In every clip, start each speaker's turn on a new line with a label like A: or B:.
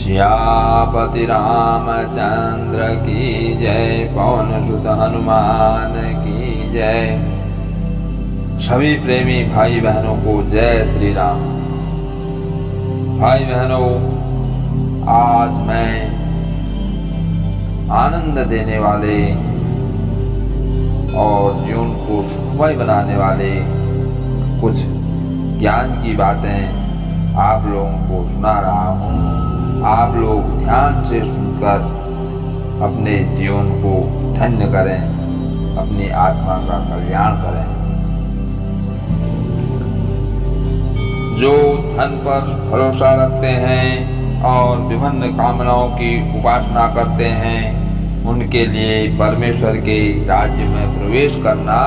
A: सियापति रामचंद्र की जय, पवन सुत हनुमान की जय। सभी प्रेमी भाई बहनों को जय श्री राम। भाई बहनों, आज मैं आनंद देने वाले और जीवन को सुखमय बनाने वाले कुछ ज्ञान की बातें आप लोगों को सुना रहा हूँ। आप लोग ध्यान से सुनकर अपने जीवन को धन्य करें, अपनी आत्मा का कल्याण करें। जो धन पर भरोसा रखते हैं और विभिन्न कामनाओं की उपासना करते हैं, उनके लिए परमेश्वर के राज्य में प्रवेश करना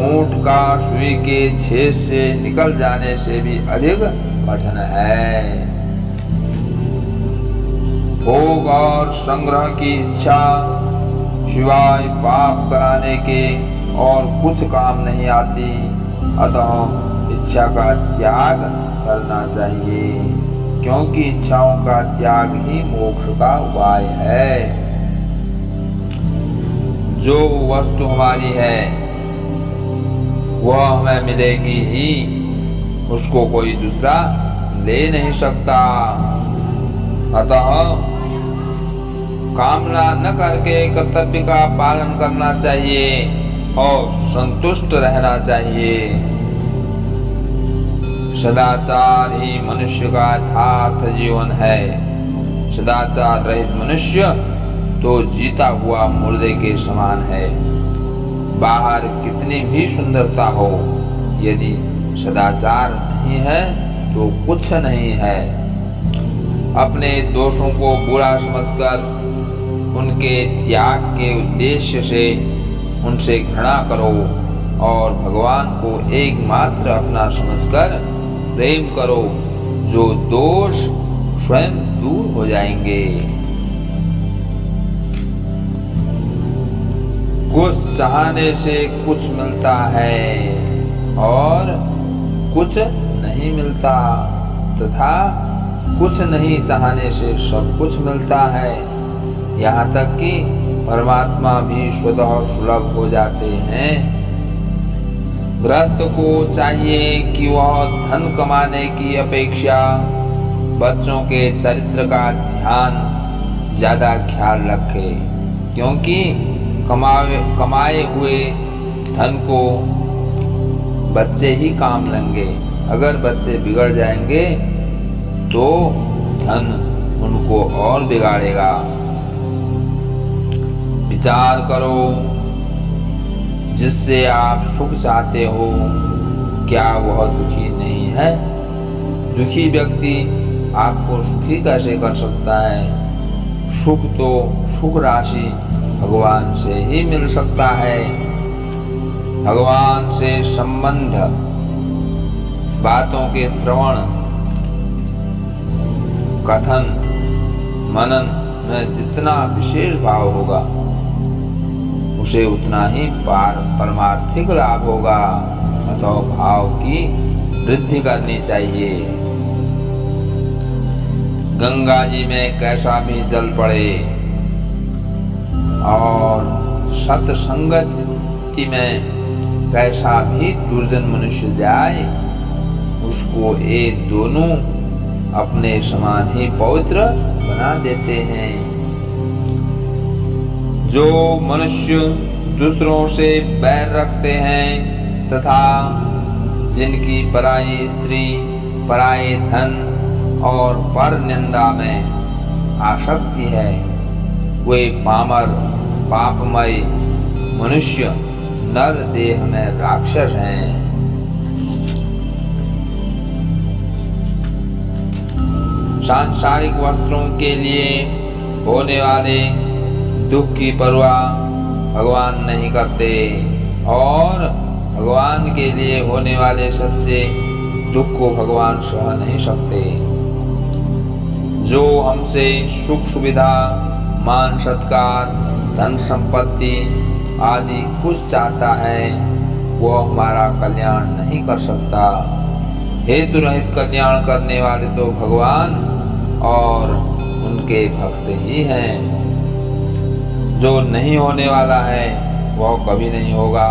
A: ऊंट का सुई के छेद से निकल जाने से भी अधिक कठिन है। भोग और संग्रह की इच्छा सिवाय पाप कराने के और कुछ काम नहीं आती, अतः इच्छा का त्याग करना चाहिए, क्योंकि इच्छाओं का त्याग ही मोक्ष का उपाय है। जो वस्तु हमारी है वह हमें मिलेगी ही, उसको कोई दूसरा ले नहीं सकता। अतः कामना न करके कर्तव्य का पालन करना चाहिए और संतुष्ट रहना चाहिए। सदाचार ही मनुष्य का यथार्थ जीवन है। सदाचार रहित मनुष्य तो जीता हुआ मुर्दे के समान है। बाहर कितनी भी सुंदरता हो, यदि सदाचार नहीं है तो कुछ नहीं है। अपने दोषों को बुरा समझकर उनके त्याग के उद्देश्य से उनसे घृणा करो और भगवान को एकमात्र अपना समझकर प्रेम करो, जो दोष स्वयं दूर हो जाएंगे। कुछ चाहने से कुछ मिलता है और कुछ नहीं मिलता, तथा कुछ नहीं चाहने से सब कुछ मिलता है। यहाँ तक कि परमात्मा भी स्वतः सुलभ हो जाते हैं। गृहस्थ को चाहिए कि वह धन कमाने की अपेक्षा बच्चों के चरित्र का ध्यान ज्यादा ख्याल रखे, क्योंकि कमाए हुए धन को बच्चे ही काम लेंगे। अगर बच्चे बिगड़ जाएंगे तो धन उनको और बिगाड़ेगा। विचार करो, जिससे आप सुख चाहते हो, क्या वह दुखी नहीं है? दुखी व्यक्ति आपको सुखी कैसे कर सकता है? सुख तो सुख राशि भगवान से ही मिल सकता है। भगवान से संबंध बातों के श्रवण, कथन, मनन में जितना विशेष भाव होगा, उसे उतना ही परमार्थिक लाभ होगा। अथवा भाव की वृद्धि करनी चाहिए। गंगा जी में कैसा भी जल पड़े और सत्संगति में कैसा भी दुर्जन मनुष्य जाए, उसको ये दोनों अपने समान ही पवित्र बना देते हैं। जो मनुष्य दूसरों से बैर रखते हैं तथा जिनकी पराई स्त्री, पराये धन और पर निंदा में आसक्ति है, वे पामर पापमय मनुष्य नर देह में राक्षस हैं। सांसारिक वस्त्रों के लिए होने वाले दुख की परवाह भगवान नहीं करते और भगवान के लिए होने वाले सच्चे दुख को भगवान सह नहीं सकते। जो हमसे सुख सुविधा, मान सत्कार, धन संपत्ति आदि कुछ चाहता है, वो हमारा कल्याण नहीं कर सकता। हेतु रहित कल्याण करने वाले तो भगवान और उनके भक्त ही हैं। जो नहीं होने वाला है वह कभी नहीं होगा,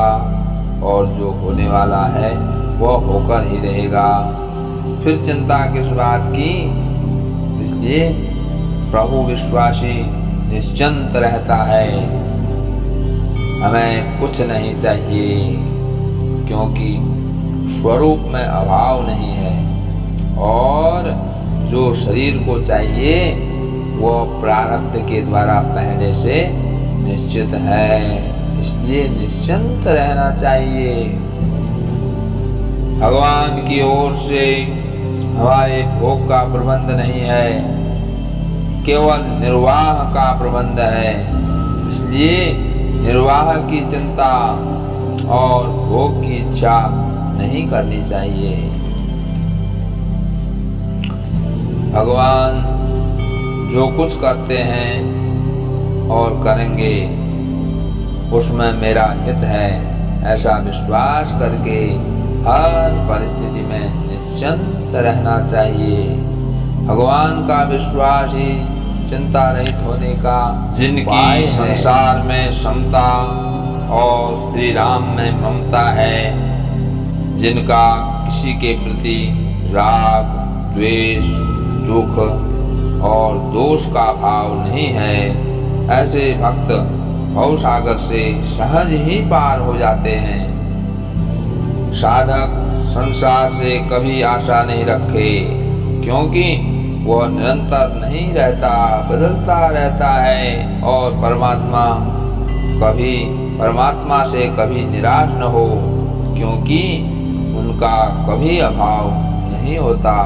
A: और जो होने वाला है वह होकर ही रहेगा। फिर चिंता किस बात की? इसलिए प्रभु विश्वासी निश्चिंत रहता है। हमें कुछ नहीं चाहिए, क्योंकि स्वरूप में अभाव नहीं है, और जो शरीर को चाहिए वह प्रारब्ध के द्वारा पहले से निश्चित है। इसलिए निश्चिंत रहना चाहिए। भगवान की ओर से हमारे भोग का प्रबंध नहीं है, केवल निर्वाह का प्रबंध है। इसलिए निर्वाह की चिंता और भोग की इच्छा नहीं करनी चाहिए। भगवान जो कुछ करते हैं और करेंगे उसमें मेरा हित है, ऐसा विश्वास करके हर परिस्थिति में निश्चिंत रहना चाहिए। भगवान का विश्वास ही चिंता रहित होने का जिनकी संसार में समता और श्री राम में ममता है, जिनका किसी के प्रति राग, द्वेष, दुख और दोष का भाव नहीं है, ऐसे भक्त भव सागर से सहज ही पार हो जाते हैं। साधक संसार से कभी आशा नहीं रखे, क्योंकि वह निरंतर नहीं रहता, बदलता रहता है, और परमात्मा से कभी निराश न हो, क्योंकि उनका कभी अभाव नहीं होता।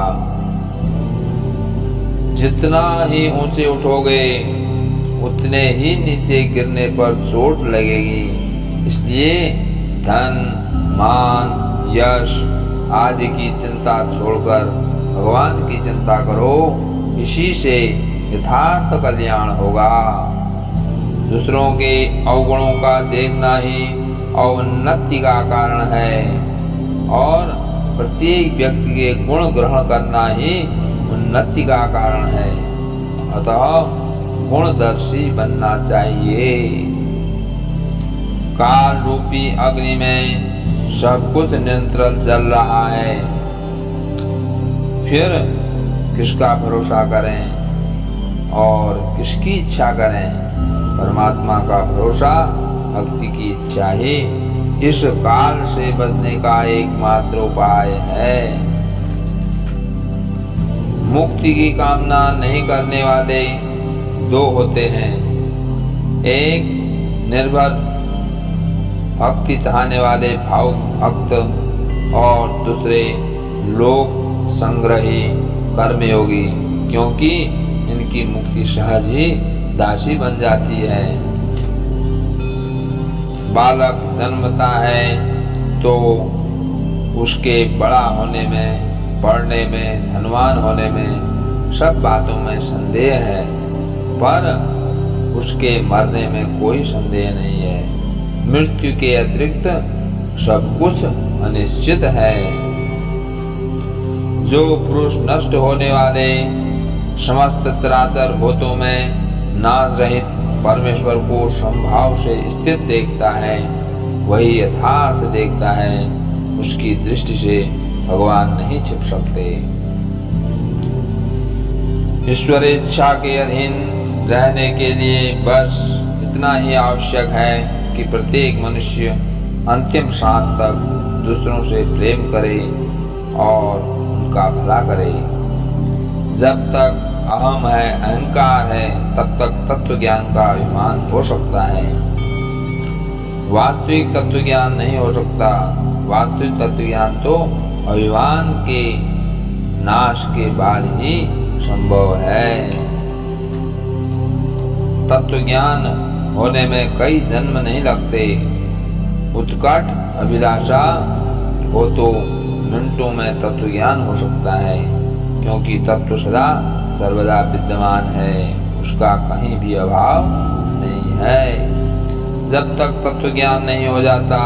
A: जितना ही ऊंचे उठोगे उतने ही नीचे गिरने पर चोट लगेगी। इसलिए धन, मान, यश आदि की चिंता छोड़कर भगवान की चिंता करो, इसी से यथार्थ कल्याण होगा। दूसरों के अवगुणों का देखना ही अवनति का कारण है, और प्रत्येक व्यक्ति के गुण ग्रहण करना ही उन्नति का कारण है। अतः गुणदर्शी बनना चाहिए। काल रूपी अग्नि में सब कुछ निरंतर जल रहा है, फिर किसका भरोसा करें और किसकी इच्छा करें? परमात्मा का भरोसा, भक्ति की इच्छा ही इस काल से बचने का एकमात्र उपाय है। मुक्ति की कामना नहीं करने वाले दो होते हैं, एक निर्भर भक्ति चाहने वाले भावुक भक्त, और दूसरे लोक संग्रही कर्मयोगी, क्योंकि इनकी मुक्ति सहज ही दासी बन जाती है। बालक जन्मता है तो उसके बड़ा होने में, पढ़ने में, धनवान होने में सब बातों में संदेह है, पर उसके मरने में कोई संदेह नहीं है। मृत्यु के अतिरिक्त सब कुछ अनिश्चित है। जो पुरुष नष्ट होने वाले समस्त चराचर भूतों में नाश रहित परमेश्वर को समभाव से स्थित देखता है, वही यथार्थ देखता है। उसकी दृष्टि से भगवान नहीं छिप सकते। ईश्वर इच्छा के अधीन रहने के लिए बस इतना ही आवश्यक है कि प्रत्येक मनुष्य अंतिम सांस तक दूसरों से प्रेम करे और उनका भला करे। जब तक अहम है, अहंकार है, तब तक तत्व ज्ञान का अभिमान हो सकता है। वास्तविक तत्व ज्ञान नहीं हो सकता। वास्तविक तत्व ज्ञान तो अभिमान के नाश के बाद ही संभव है। तत्व ज्ञान होने में कई जन्म नहीं लगते। उत्कट अभिलाषा हो तो मिनटों में तत्व ज्ञान हो सकता है, क्योंकि तत्व सदा सर्वदा विद्यमान है, उसका कहीं भी अभाव नहीं है। जब तक तत्व ज्ञान नहीं हो जाता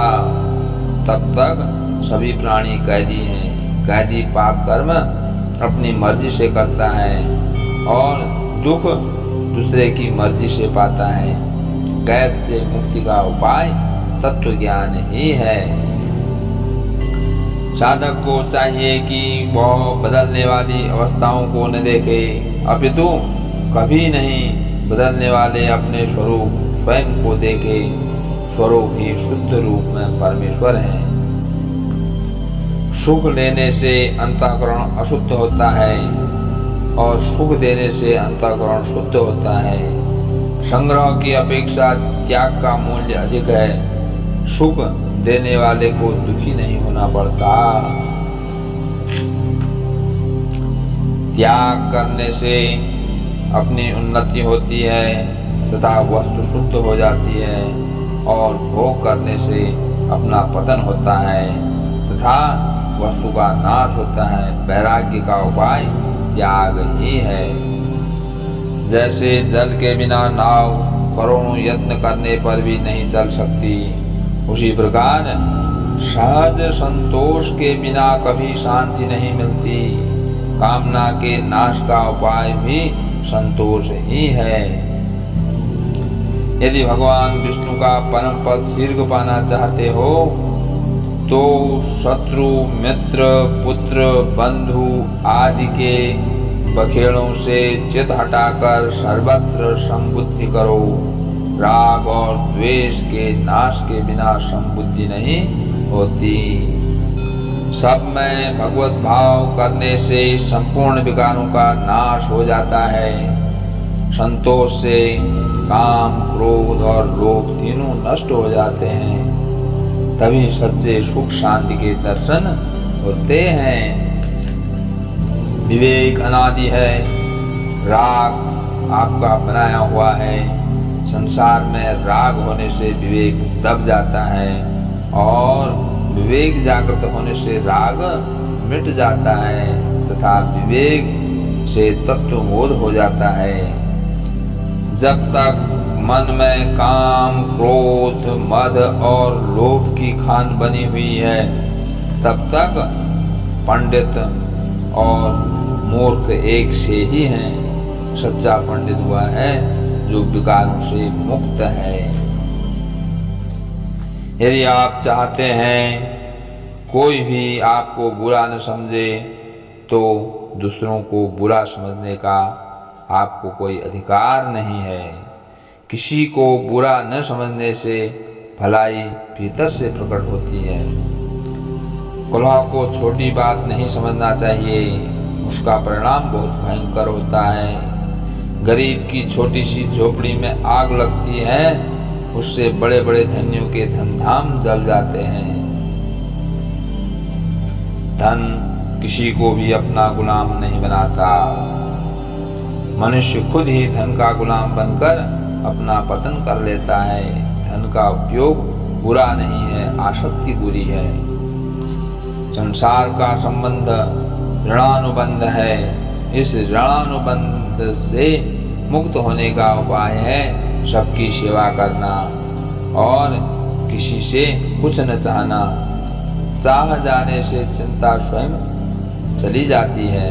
A: तब तक सभी प्राणी कैदी हैं। कैदी पाप कर्म अपनी मर्जी से करता है और दुख दूसरे की मर्जी से पाता है। कैद से मुक्ति का उपाय तत्व ज्ञान ही है। साधक को चाहिए कि वह बदलने वाली अवस्थाओं को न देखे, अपितु कभी नहीं बदलने वाले अपने स्वरूप स्वयं को देखे। स्वरूप ही शुद्ध रूप में परमेश्वर है। सुख लेने से अंतःकरण अशुद्ध होता है और सुख देने से अंतःकरण शुद्ध होता है। संग्रह की अपेक्षा त्याग का मूल्य अधिक है। सुख देने वाले को दुखी नहीं होना पड़ता। त्याग करने से अपनी उन्नति होती है तथा वस्तु शुद्ध हो जाती है, और भोग करने से अपना पतन होता है तथा वस्तु का नाश होता है। वैराग्य का उपाय त्याग ही है। जैसे जल के बिना नाव करोड़ों यत्न करने पर भी नहीं चल सकती, उसी प्रकार सहज संतोष के बिना कभी शांति नहीं मिलती। कामना के नाश का उपाय भी संतोष ही है। यदि भगवान विष्णु का परम पद शीघ्र पाना चाहते हो तो शत्रु मित्र पुत्र बंधु आदि के बखेड़ों से चित हटाकर सर्वत्र संबुद्धि करो। राग और द्वेष के नाश के बिना संबुद्धि नहीं होती। सब में भगवत भाव करने से संपूर्ण विकारों का नाश हो जाता है। संतोष से काम क्रोध और लोभ तीनों नष्ट हो जाते हैं। तभी सच्चे सुख शांति के दर्शन होते हैं। विवेक अनादि है। राग आपका बनाया हुआ है। संसार में राग होने से विवेक दब जाता है और विवेक जागृत होने से राग मिट जाता है तथा विवेक से तत्वबोध हो जाता है। जब तक मन में काम क्रोध मद और लोभ की खान बनी हुई है तब तक पंडित और मूर्ख एक से ही हैं। सच्चा पंडित हुआ है जो विकारों से मुक्त है। यदि आप चाहते हैं कोई भी आपको बुरा न समझे तो दूसरों को बुरा समझने का आपको कोई अधिकार नहीं है। किसी को बुरा न समझने से भलाई भीतर से प्रकट होती है। कलह को छोटी बात नहीं समझना चाहिए, उसका परिणाम बहुत भयंकर होता है। गरीब की छोटी सी झोपड़ी में आग लगती है, उससे बड़े बड़े धनियों के धन धाम जल जाते हैं। धन किसी को भी अपना गुलाम नहीं बनाता। मनुष्य खुद ही धन का गुलाम बनकर अपना पतन कर लेता है। धन का उपयोग बुरा नहीं है, आसक्ति बुरी है। संसार का संबंध ऋणानुबंध है। इस ऋणानुबंध से मुक्त होने का उपाय है सबकी सेवा करना और किसी से कुछ न चाहना। चाह जाने से चिंता स्वयं चली जाती है।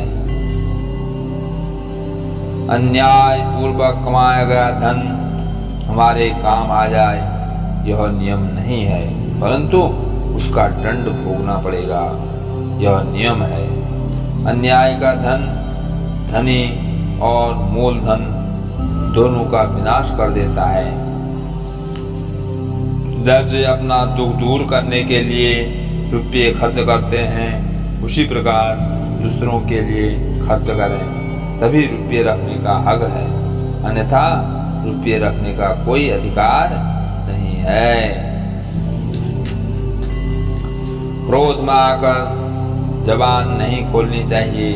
A: अन्याय पूर्वक कमाया गया धन हमारे काम आ जाए यह नियम नहीं है, परंतु उसका दंड भोगना पड़ेगा, यह नियम है। अन्याय का धन धनी और मूलधन दोनों का विनाश कर देता है। जैसे अपना दुख दूर करने के लिए रुपये खर्च करते हैं, उसी प्रकार दूसरों के लिए खर्च करें, तभी रुपये रखने का हक है, अन्यथा रुपये रखने का कोई अधिकार नहीं है। क्रोध में आकर जबान नहीं खोलनी चाहिए,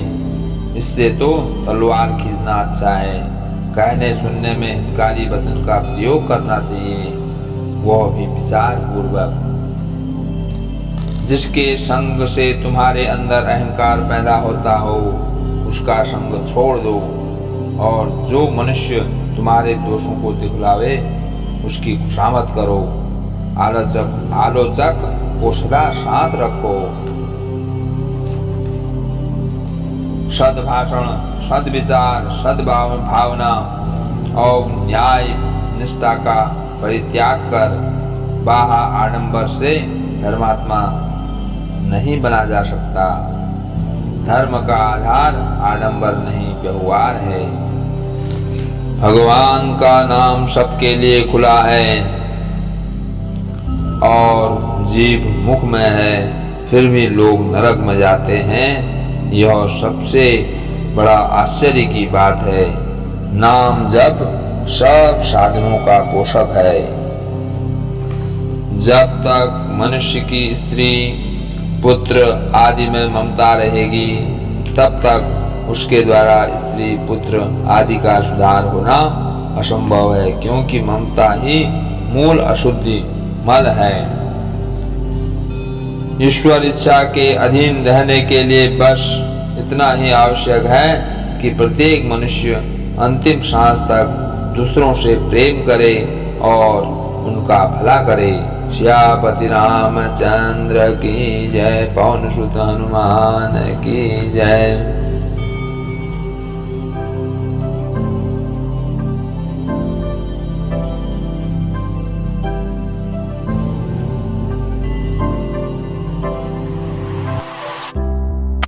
A: इससे तो तलवार खींचना अच्छा है। कहने सुनने में हितकारी वचन का प्रयोग करना चाहिए, वह भी विचार पूर्वक। जिसके संग से तुम्हारे अंदर अहंकार पैदा होता हो उसका संग छोड़ दो, और जो मनुष्य तुम्हारे दोषों को दिखलावे उसकी खुशामद करो। आलोचक को सदा शांत रखो। सद्भाषण सद्विचार, सद्भाव भावना और न्याय निष्ठा का परित्याग कर बाह्य आडंबर से धर्मात्मा नहीं बना जा सकता। धर्म का आधार आडंबर नहीं व्यवहार है। भगवान का नाम सबके लिए खुला है और जीव मुख में है, फिर भी लोग नरक में जाते हैं। यह सबसे बड़ा आश्चर्य की बात है। नाम जप सब साधनों का पोषक है। जब तक मनुष्य की स्त्री, पुत्र आदि में ममता रहेगी, तब तक उसके द्वारा स्त्री, पुत्र आदि का सुधार होना असंभव है, क्योंकि ममता ही मूल अशुद्धि मल है। ईश्वर इच्छा के अधीन रहने के लिए बस इतना ही आवश्यक है कि प्रत्येक मनुष्य अंतिम सांस तक दूसरों से प्रेम करे और उनका भला करे। सियापति रामचंद्र की जय। पवन सुत हनुमान की जय।